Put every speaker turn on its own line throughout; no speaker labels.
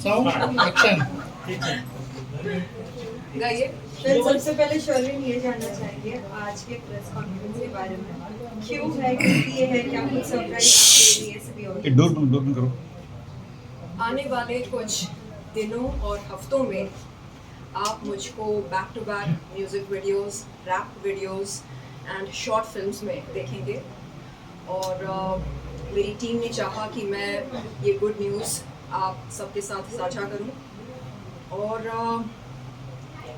Sound action.
गाइए।
सबसे पहले शर्लिन ये जानना चाहेंगे आज के प्रेस कॉन्फ्रेंस के बारे में, क्यों है, किस लिए है, क्या कुछ सरप्राइज आपके लिए सभी और
एक डोर बंद करो।
आने वाले कुछ दिनों और हफ्तों में आप मुझको back to back music videos, rap videos and short films में देखेंगे। और मेरी टीम ने चाहा कि मैं ये गुड न्यूज़ आप सबके साथ साझा करूं। और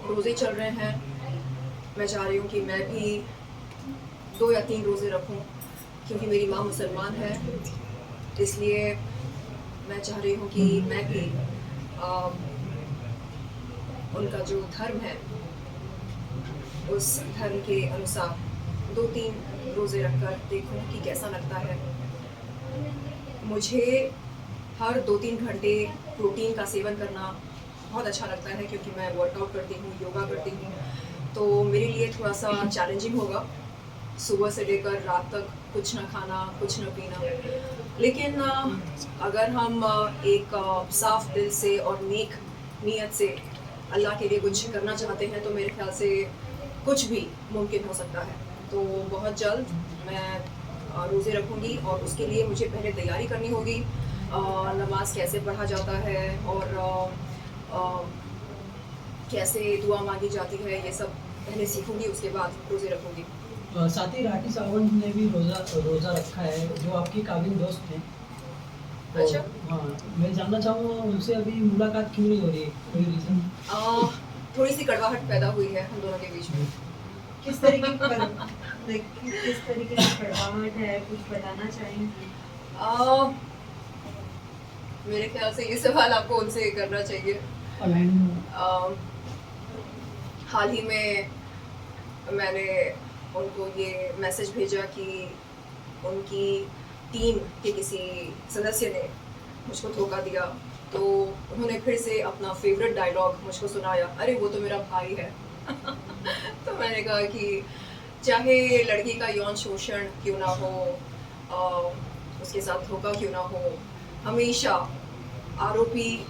रोज़े चल रहे हैं, मैं चाह रही हूँ कि मैं भी 2 या 3 रोज़े रखूं, क्योंकि मेरी माँ मुसलमान है। इसलिए मैं चाह रही हूँ कि मैं भी उनका जो धर्म है उस धर्म के अनुसार 2-3 रोज़े रखकर देखूं कि कैसा लगता है। मुझे हर 2-3 घंटे प्रोटीन का सेवन करना बहुत अच्छा लगता है, क्योंकि मैं वर्कआउट करती हूँ, योगा करती हूँ। तो मेरे लिए थोड़ा सा चैलेंजिंग होगा सुबह से लेकर रात तक कुछ ना खाना, कुछ ना पीना। लेकिन अगर हम एक साफ दिल से और नेक नीयत से अल्लाह के लिए कुछ करना चाहते हैं तो मेरे ख्याल से कुछ भी मुमकिन हो सकता है। तो बहुत जल्द मैं रोज़े रखूँगी और उसके लिए मुझे पहले तैयारी करनी होगी। नमाज कैसे पढ़ा जाता है और कैसे दुआ मांगी जाती है, ये सब पहले सीखूंगी, उसके बाद रोज़े रखूँगी।
साथ ही राखी सावंत ने भी रोजा रखा है, जो आपकी काबिल दोस्त हैं। तो,
अच्छा।
हाँ, मैं जानना चाहूँगा उनसे अभी मुलाकात क्यों नहीं हो रही है, कोई रीज़न?
थोड़ी सी कड़वाहट पैदा हुई है हम दोनों के बीच में।
किस तरीके की कड़वाहट है, कुछ बताना चाहेंगे?
मेरे ख्याल से ये सवाल आपको उनसे करना चाहिए। हाल ही में मैंने उनको ये मैसेज भेजा कि उनकी टीम के किसी सदस्य ने मुझको धोखा दिया, तो उन्होंने फिर से अपना फेवरेट डायलॉग मुझको सुनाया, अरे वो तो मेरा भाई है। तो मैंने कहा कि चाहे लड़की का यौन शोषण क्यों ना हो, उसके साथ धोखा क्यों ना हो, हमेशा आरोपी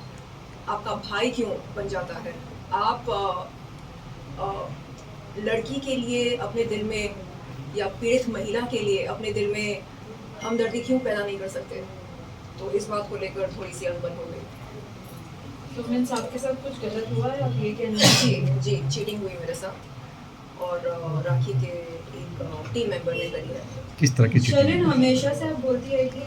आपका भाई क्यों बन जाता है? आप लड़की के लिए अपने दिल में या पीड़ित महिला के लिए अपने दिल में हमदर्दी क्यों पैदा नहीं कर सकते? तो इस बात को लेकर थोड़ी सी अनबन हो गई।
तो मीन्स आपके साथ कुछ गलत हुआ है, आप ये कहना?
जी, चीटिंग हुई मेरे साथ और राखी के एक टीम मेंबर ने करी है।
किस तरह की
शर्लिन हमेशा से आप बोलती है कि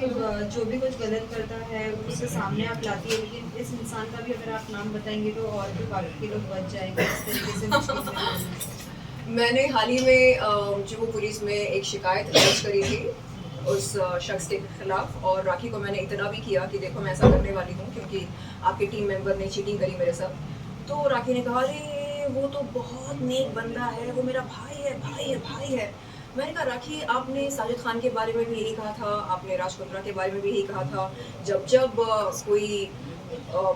जो भी कुछ गलत करता है उसके सामने आप लाती है, लेकिन इस इंसान का भी अगर आप नाम बताएंगे तो और भी बाकी के लोग बच जाएंगे इस तरीके से मुश्किल में।
मैंने हाल ही में जुहू पुलिस में एक शिकायत दर्ज करी थी उस शख्स के खिलाफ, और राखी को मैंने इतना भी किया कि देखो मैं ऐसा करने वाली हूँ क्योंकि आपके टीम मेंबर ने चीटिंग करी मेरे साथ। तो राखी ने कहा, अरे वो तो बहुत नेक बंदा है, वो मेरा भाई है, भाई है, भाई है। मैंने कहा, राखी आपने साजिद खान के बारे में भी यही कहा था, आपने राज कुंद्रा के बारे में भी यही कहा था। जब जब कोई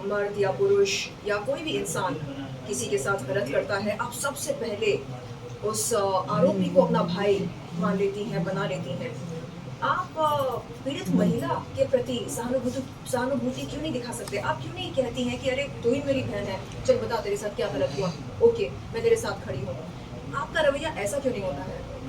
मर्द या पुरुष या कोई भी इंसान किसी के साथ गलत करता है, आप सबसे पहले उस आरोपी को अपना भाई मान लेती हैं, बना लेती हैं। आप पीड़ित महिला के प्रति सहानुभूति क्यों नहीं दिखा सकते? आप क्यों नहीं कहती हैं कि अरे तू ही मेरी बहन है, चल बता तेरे साथ क्या गलत हुआ, ओके मैं तेरे साथ खड़ी हूँ। आपका रवैया ऐसा क्यों नहीं होता है? तो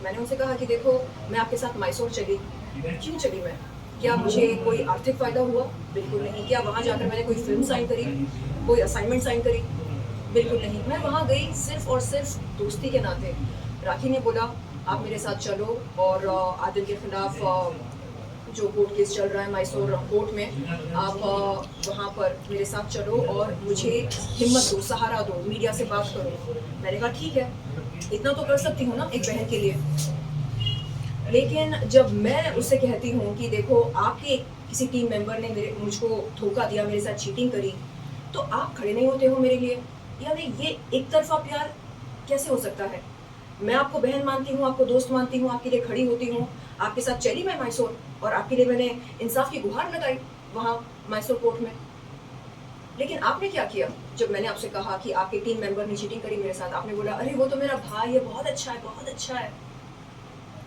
मैंने उनसे कहा कि देखो मैं आपके साथ मैसूर चली, क्यों चली मैं? क्या मुझे कोई आर्थिक फ़ायदा हुआ? बिल्कुल नहीं। क्या वहाँ जाकर मैंने कोई फिल्म साइन करी, कोई असाइनमेंट साइन करी? बिल्कुल नहीं। मैं वहाँ गई सिर्फ और सिर्फ दोस्ती के नाते। राखी ने बोला आप मेरे साथ चलो और आदिल के खिलाफ जो कोर्ट केस चल रहा है मैसूर कोर्ट में, आप वहाँ पर मेरे साथ चलो और मुझे हिम्मत दो, सहारा दो, मीडिया से बात करो। मैंने कहा ठीक है, इतना तो कर सकती हूँ ना एक बहन के लिए। लेकिन जब मैं उससे कहती हूँ कि देखो आपके किसी टीम मेंबर ने मुझको धोखा दिया, मेरे साथ चीटिंग करी, तो आप खड़े नहीं होते हो मेरे लिए। यार ये एक तरफा प्यार कैसे हो सकता है? मैं आपको बहन मानती हूँ, आपको दोस्त मानती हूँ, आपके लिए खड़ी होती हूँ, आपके साथ चली मैं मैसूर और आपके लिए मैंने इंसाफ की गुहार लगाई वहाँ मैसूर कोर्ट में। लेकिन आपने क्या किया? जब मैंने आपसे कहा कि आपके टीम मेंबर ने चीटिंग करी मेरे साथ, आपने बोला अरे वो तो मेरा भाई है, बहुत अच्छा है, बहुत अच्छा है।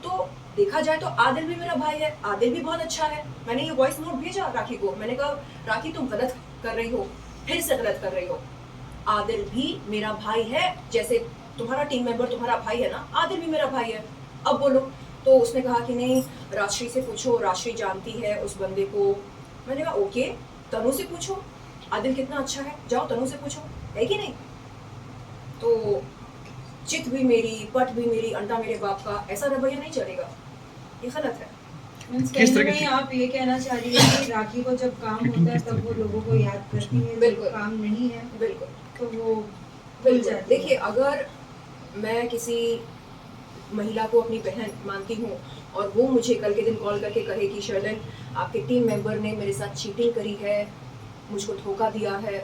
तो देखा जाए तो आदिल भी मेरा भाई है, आदिल भी बहुत अच्छा है। मैंने ये वॉइस नोट भेजा राखी को, मैंने कहा राखी तुम गलत कर रही हो, फिर से गलत कर रही हो। आदिल भी मेरा भाई है, जैसे तुम्हारा टीम मेंबर तुम्हारा भाई है ना, आदिल भी मेरा भाई है। अब बोलो। तो उसने कहा कि नहीं राजश्री से पूछो, राजश्री जानती है उस बंदे को। मैंने कहा ओके, तनु से पूछो, आदिल कितना अच्छा है, जाओ तनु से पूछो, है कि नहीं। तो चित भी मेरी, पट भी मेरी, अंडा मेरे बाप का, ऐसा रवैया नहीं चलेगा, ये गलत है।
मीन्स
किस
कहीं
तरह
ना
की
कहीं आप ये कहना चाह रही हैं कि राखी को जब काम होता है तब वो लोगों को याद करती है, जब
बिल्कुल।
काम नहीं है
बिल्कुल
तो वो भूल
बिल्कुल।
जाती है।
देखिए अगर मैं किसी महिला को अपनी बहन मानती हूँ और वो मुझे कल के दिन कॉल करके कहे कि शर्लिन आपके टीम मेंबर ने मेरे साथ चीटिंग करी है, मुझको धोखा दिया है,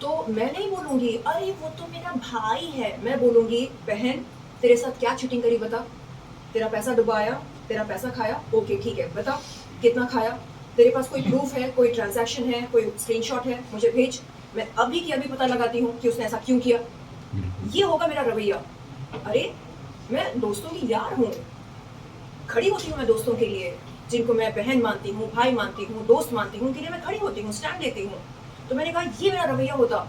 तो मैं नहीं बोलूँगी अरे वो तो मेरा भाई है। मैं बोलूँगी बहन तेरे साथ क्या चीटिंग करी बता, तेरा पैसा डुबाया, तेरा पैसा खाया, ओके ठीक है बता कितना खाया, तेरे पास कोई प्रूफ है, कोई ट्रांजैक्शन है, कोई स्क्रीनशॉट है, मुझे भेज। मैं अभी की अभी पता लगाती हूँ कि उसने ऐसा क्यों किया। ये होगा मेरा रवैया। अरे मैं दोस्तों की यार हूँ, खड़ी होती हूँ मैं दोस्तों के लिए, जिनको मैं बहन मानती हूँ, भाई मानती हूँ, दोस्त मानती हूँ, उनके लिए मैं खड़ी होती हूँ, स्टैंड लेती हूँ। तो मैंने कहा ये मेरा रवैया होता।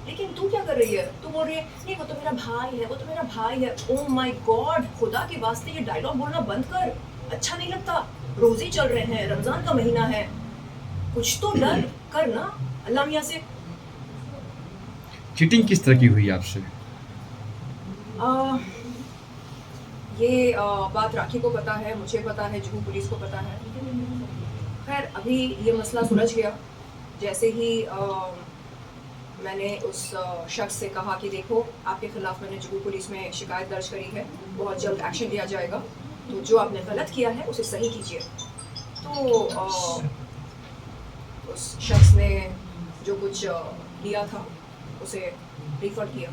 लेकिन तू क्या कर रही है, तू बोल रही है नहीं वो तो मेरा भाई है, वो तो मेरा भाई है। ओह माय गॉड, खुदा के वास्ते ये डायलॉग बोलना बंद कर, अच्छा नहीं लगता। रोजे चल रहे हैं, रमजान का महीना है, कुछ तो डर कर ना अल्लाह मियाँ से।
चीटिंग किस तरह की हुई आपसे?
ये बात राखी को पता है, मुझे पता है, जुहू पुलिस को पता है। खैर अभी ये मसला सुलझ गया। जैसे ही मैंने उस शख्स से कहा कि देखो आपके खिलाफ मैंने जुहू पुलिस में शिकायत दर्ज करी है, बहुत जल्द एक्शन लिया जाएगा, तो जो आपने गलत किया है उसे सही कीजिए। तो उस शख्स ने जो कुछ लिया था उसे रिफंड किया।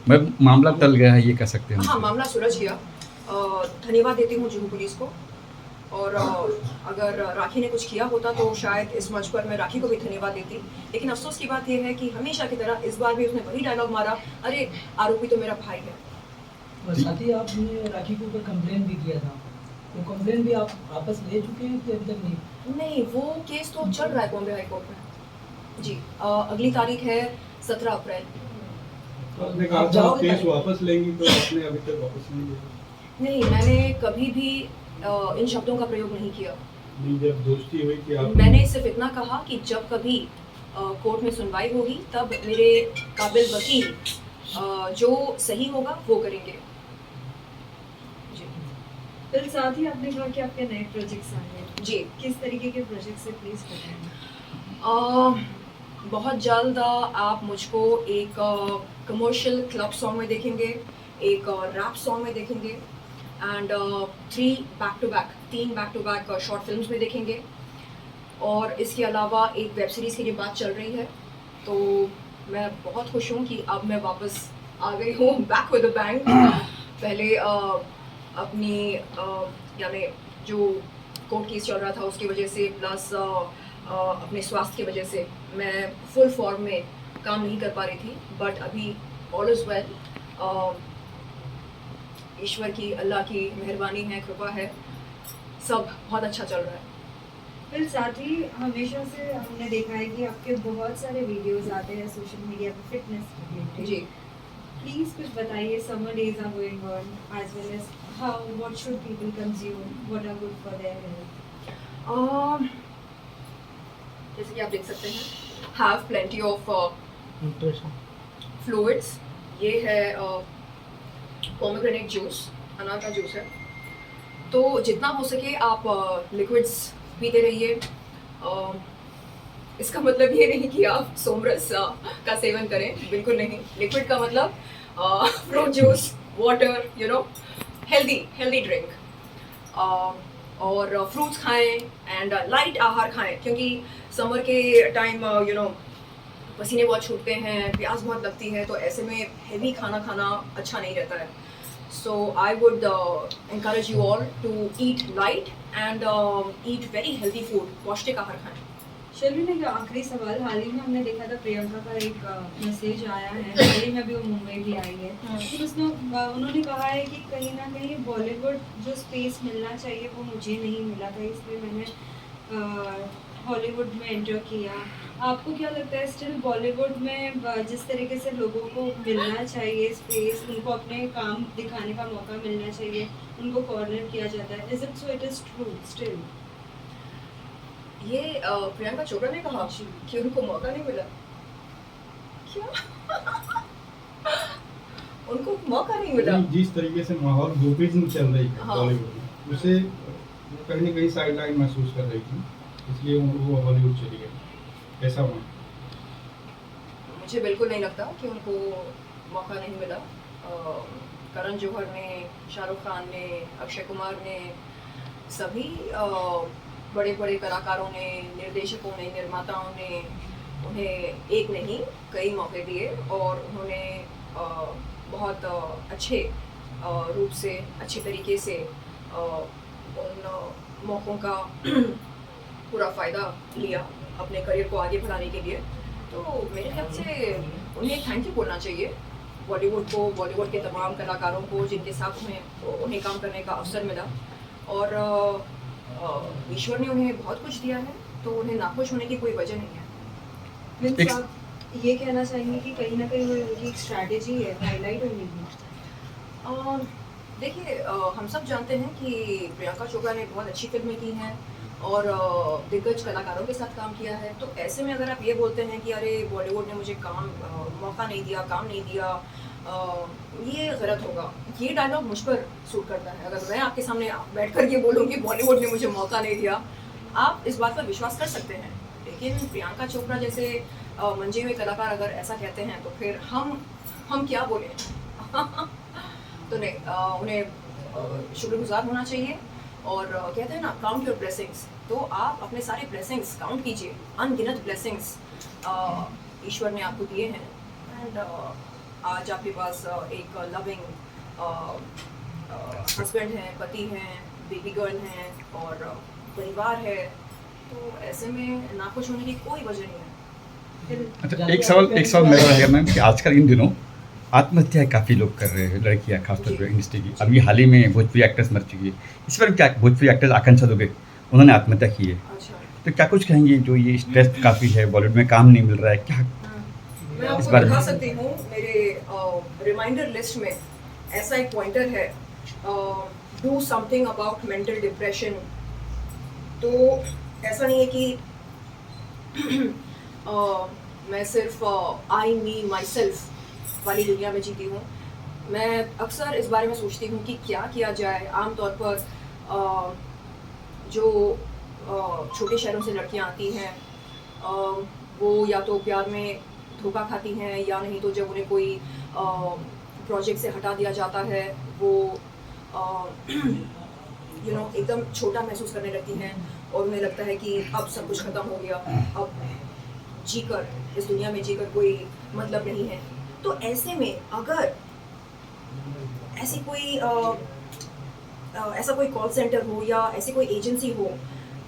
मैं मामला टल गया है ये कह सकते हैं?
हाँ मामला सुलझ गया। धन्यवाद देती हूँ जुहू पुलिस को। और अगर राखी ने कुछ किया होता तो शायद इस मंच पर मैं राखी को भी धन्यवाद देती। लेकिन अफसोस की बात यह है कि हमेशा की तरह इस बार भी उसने वही डायलॉग मारा, अरे आरोपी तो मेरा भाई है।
और साथ ही आपने राखी के ऊपर कंप्लेन भी किया था, वो कंप्लेन भी आप वापस ले चुके हैं कि अभी तक नहीं?
नहीं, वो केस तो चल रहा है बॉम्बे हाई कोर्ट में जी। अगली तारीख है 17 अप्रैल।
तो आपने कहा था आप केस वापस लेंगी, तो आपने अभी तक वापस नहीं लिया?
नहीं, मैंने कभी भी इन शब्दों का प्रयोग नहीं किया।
नहीं, जब दोस्ती हुई कि आप
मैंने सिर्फ इतना कहा कि जब कभी कोर्ट में सुनवाई होगी तब मेरे काबिल वकील जो सही होगा वो करेंगे जी।
फिर साथ ही आपने कहा कि आपके नए प्रोजेक्ट्स आ रहे हैं,
जी
किस तरीके के प्रोजेक्ट से प्लीज बताएं।
बहुत जल्द आप मुझको एक कमर्शियल क्लब सॉन्ग में देखेंगे, एक रैप सॉन्ग में देखेंगे, and 3 back to back short films में देखेंगे। और इसके अलावा एक वेब सीरीज़ के लिए बात चल रही है, तो मैं बहुत खुश हूँ कि अब मैं वापस आ गई हूँ बैक विद अ बैंग। पहले अपनी यानी जो कोर्ट केस चल रहा था उसकी वजह से, प्लस अपने स्वास्थ्य की वजह से मैं फुल फॉर्म में काम नहीं कर पा रही थी, बट अभी ऑल इज़ वेल। ईश्वर की, अल्लाह की मेहरबानी है, कृपा है, सब बहुत अच्छा चल रहा है।
फिर साथ ही हमेशा से हमने देखा है कि आपके बहुत सारे वीडियोस आते हैं सोशल मीडिया पे फिटनेस रिलेटेड।
जी।
प्लीज कुछ बताइए, summer days are going on as well as how what should people consume, what are good for their health.
जैसे कि आप देख सकते हैं, हैव प्लेंटी ऑफ फ्लूइड्स। ये है पोमेग्रेनेट जूस, अनार का जूस है। तो जितना हो सके आप लिक्विड्स पीते रहिए। इसका मतलब ये नहीं कि आप सोमरस का सेवन करें, बिल्कुल नहीं। लिक्विड का मतलब fruit juice, water, you know, healthy drink. और फ्रूट्स खाएं एंड लाइट आहार खाएं, क्योंकि समर के टाइम यू नो पसीने बहुत छूटते हैं, प्यास बहुत लगती है, तो ऐसे में हेवी खाना खाना अच्छा नहीं रहता है। So I would encourage you all to eat light and eat very healthy food, पौष्टिक आहार खाएं।
शर्मिला का आखिरी सवाल, हाल ही में हमने देखा था प्रियंका का एक मैसेज आया है, हाल ही में अभी वो मुंबई भी आई है, तो उसने उन्होंने कहा है कि कहीं ना कहीं बॉलीवुड जो स्पेस मिलना चाहिए वो मुझे नहीं मिला था, इसलिए मैंने हॉलीवुड में एंटर किया। आपको क्या लगता है स्टिल बॉलीवुड में जिस तरीके से लोगों को मिलना चाहिए स्पेस, उनको अपने काम दिखाने का मौका मिलना चाहिए, उनको कॉर्नर किया जाता है, is it so, it is true still?
ये प्रियंका चोपड़ा ने कहा कि उनको मौका नहीं मिला? क्या? उनको मौका नहीं मिला?
जिस तरीके से माहौल ग्रुपिज्म चल रही है
हाँ।
बॉलीवुड में, उसे कहीं न कहीं साइडलाइन महसूस कर रही थी, इसलिए वो हॉलीवुड चली गई, ऐसा हुआ।
मुझे बिल्कुल नहीं लगता कि उनको मौका नहीं मिला। करण जौहर ने, शाहरुख खान ने, अक्षय कुमार ने, सभी बड़े बड़े कलाकारों ने, निर्देशकों ने, निर्माताओं ने उन्हें एक नहीं कई मौके दिए और उन्होंने बहुत अच्छे रूप से, अच्छे तरीके से उन मौक़ों का पूरा फ़ायदा लिया अपने करियर को आगे बढ़ाने के लिए। तो मेरे ख्याल से उन्हें थैंक यू बोलना चाहिए बॉलीवुड को, बॉलीवुड के तमाम कलाकारों को जिनके साथ उन्हें काम करने का अवसर मिला। और ईश्वर ने उन्हें बहुत कुछ दिया है, तो उन्हें नाखुश होने की कोई वजह नहीं है।
मीन्स आप ये कहना चाहेंगे कि कहीं ना कहीं वो उनकी एक स्ट्रैटेजी है हाईलाइट होने की?
देखिए, हम सब जानते हैं कि प्रियंका चोपड़ा ने बहुत अच्छी फिल्में की हैं और दिग्गज कलाकारों के साथ काम किया है। तो ऐसे में अगर आप ये बोलते हैं कि अरे बॉलीवुड ने मुझे मौका नहीं दिया, काम नहीं दिया, ये गलत होगा। ये डायलॉग मुझ पर सूट करता है। अगर मैं आपके सामने बैठ कर ये बोलूँ कि बॉलीवुड ने मुझे मौका नहीं दिया, आप इस बात पर विश्वास कर सकते हैं। लेकिन प्रियंका चोपड़ा जैसे मंजे हुए कलाकार अगर ऐसा कहते हैं तो फिर हम क्या बोलें? तो नहीं, उन्हें शुक्रगुजार होना चाहिए। और कहते हैं ना, काउंट योर ब्लेसिंग्स, तो आप अपने सारे ब्लेसिंग्स काउंट कीजिए। अनगिनत ब्लेसिंग्स ईश्वर ने आपको दिए हैं। एंड आज आपके पास एक लविंग हस्बैंड हैं, पति हैं, बेबी गर्ल हैं और परिवार है। तो ऐसे में नाखुश होने की कोई वजह नहीं है।
अच्छा, एक सवाल मेरा रहेगा मैम कि आजकल इन दिनों आत्महत्या काफ़ी लोग कर रहे हैं, लड़कियाँ खासतौर पर इंडस्ट्री की। अभी हाल ही में भोजपुरी एक्ट्रेस मर चुकी है, इस पर क्या भोजपुरी एक्ट्रेस आकांक्षा दुबे, उन्होंने आत्महत्या की है,
अच्छा,
तो क्या कुछ कहेंगे? जो ये स्ट्रेस काफ़ी है, बॉलीवुड में काम नहीं मिल रहा है, क्या
मैं
इस
आपको
बारे में?
दिखा सकती हूँ। मेरे रिमाइंडर लिस्ट में ऐसा एक पॉइंटर है, do something about mental depression. तो ऐसा नहीं है कि मैं सिर्फ आई मी माई सेल्फ वाली दुनिया में जीती हूँ। मैं अक्सर इस बारे में सोचती हूँ कि क्या किया जाए। आमतौर पर जो छोटे शहरों से लड़कियाँ आती हैं, वो या तो प्यार में धोखा खाती हैं, या नहीं तो जब उन्हें कोई प्रोजेक्ट से हटा दिया जाता है, वो एकदम छोटा महसूस करने लगती हैं और उन्हें लगता है कि अब सब कुछ खत्म हो गया, अब जीकर इस दुनिया में जीकर कोई मतलब नहीं है। तो ऐसे में अगर ऐसी कोई ऐसा कोई कॉल सेंटर हो या ऐसी कोई एजेंसी हो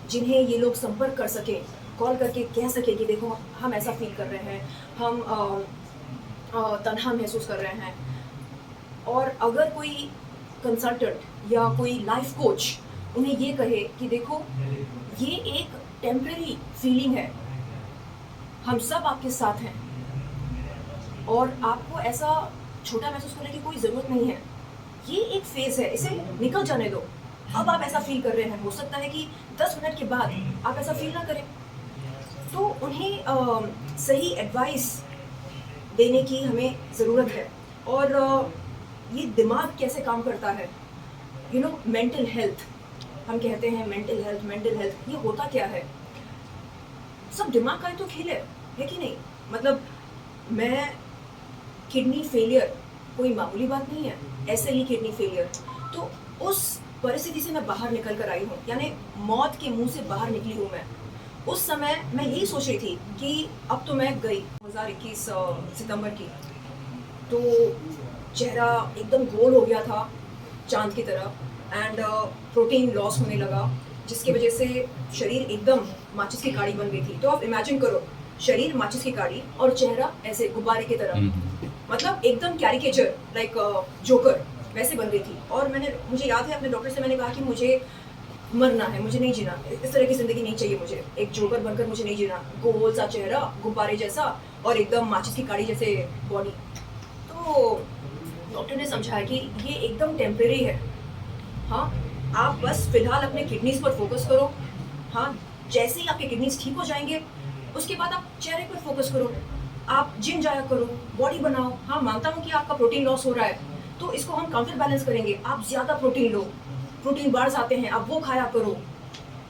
जिन्हें ये लोग संपर्क कर सकें, कॉल करके कह सके कि देखो हम ऐसा फील कर रहे हैं, हम तन्हा महसूस कर रहे हैं, और अगर कोई कंसल्टेंट या कोई लाइफ कोच उन्हें ये कहे कि देखो ये एक टेम्परेरी फीलिंग है, हम सब आपके साथ हैं और आपको ऐसा छोटा महसूस करने की कोई ज़रूरत नहीं है, ये एक फेज़ है, इसे निकल जाने दो। अब आप ऐसा फील कर रहे हैं, हो सकता है कि 10 मिनट के बाद आप ऐसा फील ना करें। तो उन्हें सही एडवाइस देने की हमें ज़रूरत है। और ये दिमाग कैसे काम करता है, मेंटल हेल्थ, हम कहते हैं मेंटल हेल्थ, ये होता क्या है? सब दिमाग का ही तो खेल है कि नहीं? मतलब मैं किडनी फेलियर कोई मामूली बात नहीं है, ऐसे ही किडनी फेलियर, तो उस परिस्थिति से मैं बाहर निकल कर आई हूँ, यानी मौत के मुंह से बाहर निकली हूँ मैं। उस समय मैं यही सोच रही थी कि अब तो मैं गई 2021 सितंबर की, तो चेहरा एकदम गोल हो गया था चांद की तरह, एंड प्रोटीन लॉस होने लगा, जिसकी वजह से शरीर एकदम माचिस की काड़ी बन गई थी। तो आप इमेजिन करो, शरीर माचिस की काड़ी और चेहरा ऐसे गुब्बारे की तरह, मतलब एकदम कैरिकेचर, लाइक जोकर वैसे बन गई थी। और मुझे याद है अपने डॉक्टर से मैंने कहा कि मुझे मरना है, मुझे नहीं जीना, इस तरह की ज़िंदगी नहीं चाहिए मुझे, एक जोकर बनकर मुझे नहीं जीना, गोल सा चेहरा, गुब्बारे जैसा और एकदम माचिस की काड़ी जैसे बॉडी। तो डॉक्टर ने समझाया कि ये एकदम टेम्परेरी है। हाँ, आप बस फिलहाल अपने किडनीज पर फोकस करो। हाँ, जैसे ही आपके किडनीज ठीक हो जाएंगे उसके बाद आप चेहरे पर फोकस करो, आप जिम जाया करो, बॉडी बनाओ। हाँ, मानता हूँ कि आपका प्रोटीन लॉस हो रहा है, तो इसको हम काउंटर बैलेंस करेंगे। आप ज़्यादा प्रोटीन लो, प्रोटीन बार्स आते हैं, आप वो खाया करो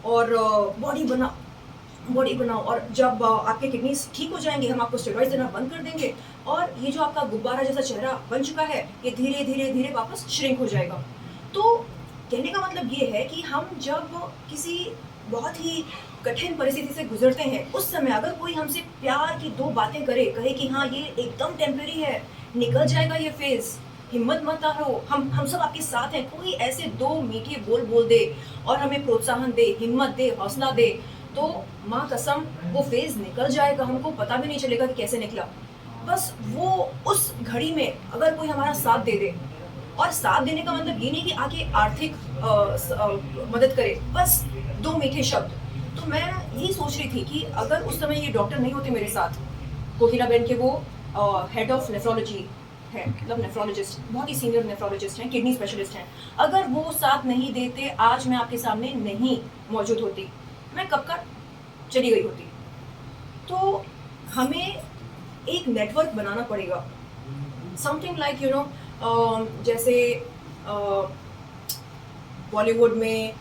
और बॉडी बनाओ। और जब आपके किडनीज ठीक हो जाएंगे हम आपको स्टेरॉइड्स देना बंद कर देंगे और ये जो आपका गुब्बारा जैसा चेहरा बन चुका है ये धीरे धीरे धीरे वापस श्रिंक हो जाएगा। तो कहने का मतलब ये है कि हम जब किसी बहुत ही कठिन परिस्थिति से गुजरते हैं उस समय अगर कोई हमसे प्यार की दो बातें कहे कि हाँ ये एकदम टेम्परेरी है, निकल जाएगा ये फेज, हिम्मत मत हारो, हम सब आपके साथ हैं, कोई ऐसे दो मीठे बोल दे और हमें प्रोत्साहन दे, हिम्मत दे, हौसला दे, तो माँ कसम वो फेज निकल जाएगा, हमको पता भी नहीं चलेगा कि कैसे निकला। बस वो उस घड़ी में अगर कोई हमारा साथ दे दे, और साथ देने का मतलब ये नहीं कि आके आर्थिक मदद करे, बस दो मीठे शब्द। तो मैं यही सोच रही थी कि अगर उस समय ये डॉक्टर नहीं होते मेरे साथ, कोकिला बहन के वो हेड ऑफ नेफ्रोलॉजी है, मतलब नेफ्रोलॉजिस्ट, बहुत ही सीनियर नेफ्रोलॉजिस्ट हैं, किडनी स्पेशलिस्ट हैं, अगर वो साथ नहीं देते आज मैं आपके सामने नहीं मौजूद होती, मैं कब का चली गई होती। तो हमें एक नेटवर्क बनाना पड़ेगा, समथिंग लाइक यू नो, जैसे बॉलीवुड में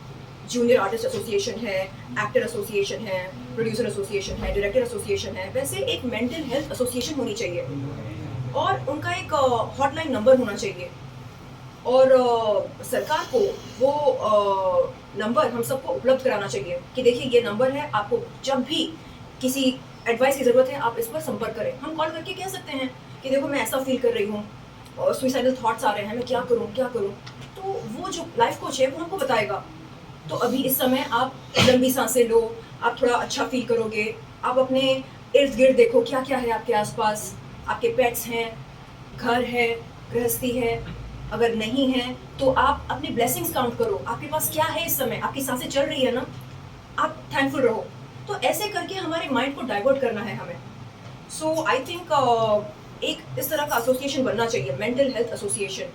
जूनियर आर्टिस्ट एसोसिएशन है, एक्टर एसोसिएशन है, प्रोड्यूसर एसोसिएशन है, डायरेक्टर एसोसिएशन है, वैसे एक मेंटल हेल्थ एसोसिएशन होनी चाहिए और उनका एक हॉटलाइन नंबर होना चाहिए और सरकार को वो नंबर हम सबको उपलब्ध कराना चाहिए कि देखिए ये नंबर है, आपको जब भी किसी एडवाइस की ज़रूरत है आप इस पर संपर्क करें। हम कॉल करके कह सकते हैं कि देखो मैं ऐसा फील कर रही हूँ, सुइसाइडल थॉट्स आ रहे हैं, मैं क्या करूँ। तो वो जो लाइफ कोच है वो हमको बताएगा। तो अभी इस समय आप लंबी सांसें लो, आप थोड़ा अच्छा फील करोगे, आप अपने इर्द गिर्द देखो क्या क्या है आपके आसपास, आपके पेट्स हैं, घर है, गृहस्थी है, अगर नहीं है तो आप अपनी ब्लेसिंग्स काउंट करो, आपके पास क्या है इस समय, आपकी सांसें चल रही है ना, आप थैंकफुल रहो। तो ऐसे करके हमारे माइंड को डाइवर्ट करना है हमें। सो आई थिंक एक इस तरह का एसोसिएशन बनना चाहिए, मेंटल हेल्थ एसोसिएशन,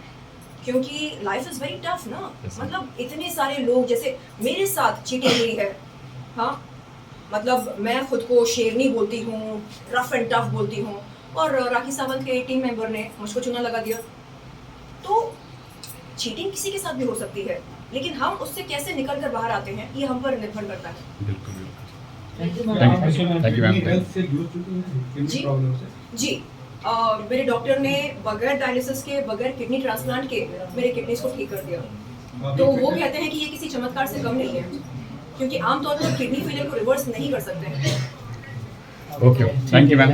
क्योंकि लाइफ इज़ वेरी टफ ना, मतलब इतने सारे लोग, जैसे मेरे साथ चीटिंग हुई है। हाँ, मतलब मैं खुद को शेरनी बोलती हूँ, रफ एंड टफ बोलती हूँ और राखी सावंत के टीम मेंबर ने मुझको चूना लगा दिया। तो चीटिंग किसी के साथ भी हो सकती है, लेकिन हम उससे कैसे निकल कर बाहर आते हैं ये हम पर निर्भर करता है।
बिल्कुल
thank you
Thank you, ma'am.
Health से जूझ चुकी हैं किडनी
जी।
प्रॉब्लम से।
जी, मेरे डॉक्टर ने बगैर डायलिसिस के, बगैर किडनी ट्रांसप्लांट के मेरे किडनीज को ठीक कर दिया। तो वो कहते हैं कि ये किसी चमत्कार से कम नहीं है, क्योंकि आमतौर पर किडनी फेलियर को रिवर्स नहीं कर सकते हैं।
Okay, thank you ma'am.